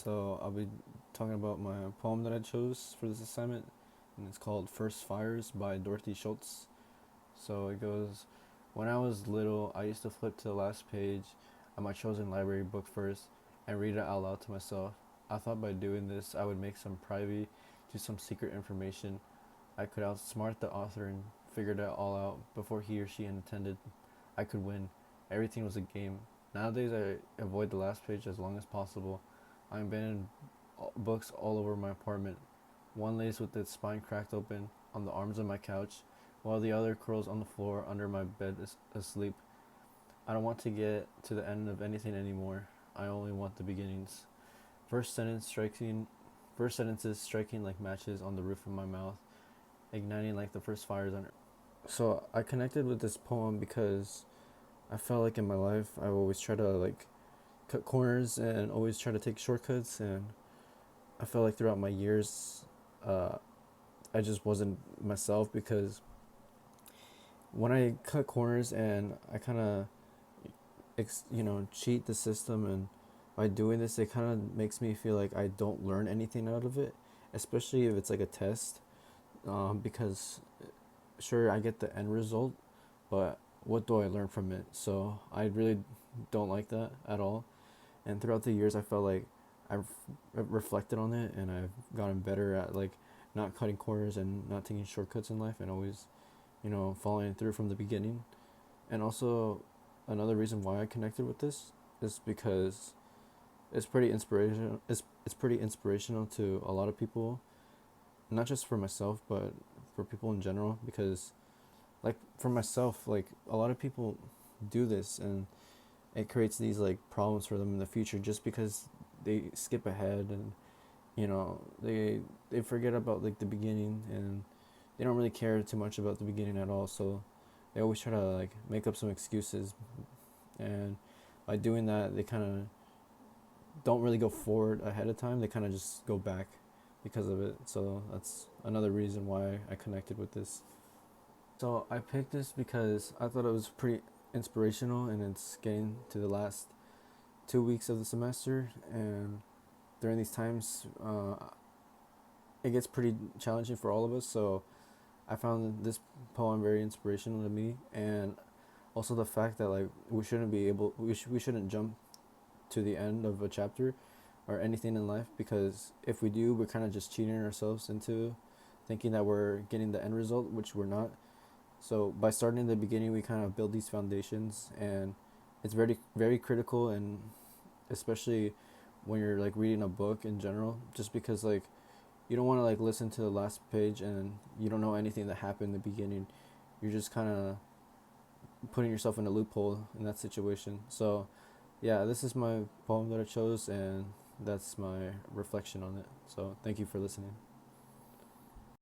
So I'll be talking about my poem that I chose for this assignment, and it's called First Fires by Dorothy Schultz. So it goes, when I was little, I used to flip to the last page of my chosen library book first and read it out loud to myself. I thought by doing this, I would make some privy to some secret information. I could outsmart the author and figured it all out before he or she intended. I could win. Everything was a game. Nowadays, I avoid the last page as long as possible. I abandoned books all over my apartment. One lays with its spine cracked open on the arms of my couch, while the other curls on the floor under my bed asleep. I don't want to get to the end of anything anymore. I only want the beginnings. First sentence striking, first sentences striking like matches on the roof of my mouth, igniting like the first fires on. So I connected with this poem because I felt like in my life I always try to like cut corners and always try to take shortcuts, and I felt like throughout my years, uh, I just wasn't myself because when I cut corners and I kind of, cheat the system, and by doing this, it kind of makes me feel like I don't learn anything out of it, especially if it's like a test, because sure I get the end result, but what do I learn from it? So I really don't like that at all. And throughout the years, I felt like I've reflected on it, and I've gotten better at like not cutting corners and not taking shortcuts in life, and always, following through from the beginning. And also, another reason why I connected with this is because it's pretty inspirational. It's pretty inspirational to a lot of people, not just for myself, but for people in general. Because, like for myself, like a lot of people do this, and it creates these like problems for them in the future just because they skip ahead, and they forget about like the beginning, and they don't really care too much about the beginning at all. So they always try to like make up some excuses, and by doing that, they kind of don't really go forward ahead of time. They kind of just go back because of it. So that's another reason why I connected with this. So I picked this because I thought it was pretty inspirational, and it's getting to the last 2 weeks of the semester, and during these times, it gets pretty challenging for all of us. So I found this poem very inspirational to me, and also the fact that like we shouldn't jump to the end of a chapter or anything in life, because if we do, we're kind of just cheating ourselves into thinking that we're getting the end result, which we're not. So by starting in the beginning, we kind of build these foundations, and it's very critical, and especially when you're like reading a book in general, just because like you don't want to like listen to the last page and you don't know anything that happened in the beginning. You're just kind of putting yourself in a loophole in that situation. So yeah, this is my poem that I chose, and that's my reflection on it. So thank you for listening.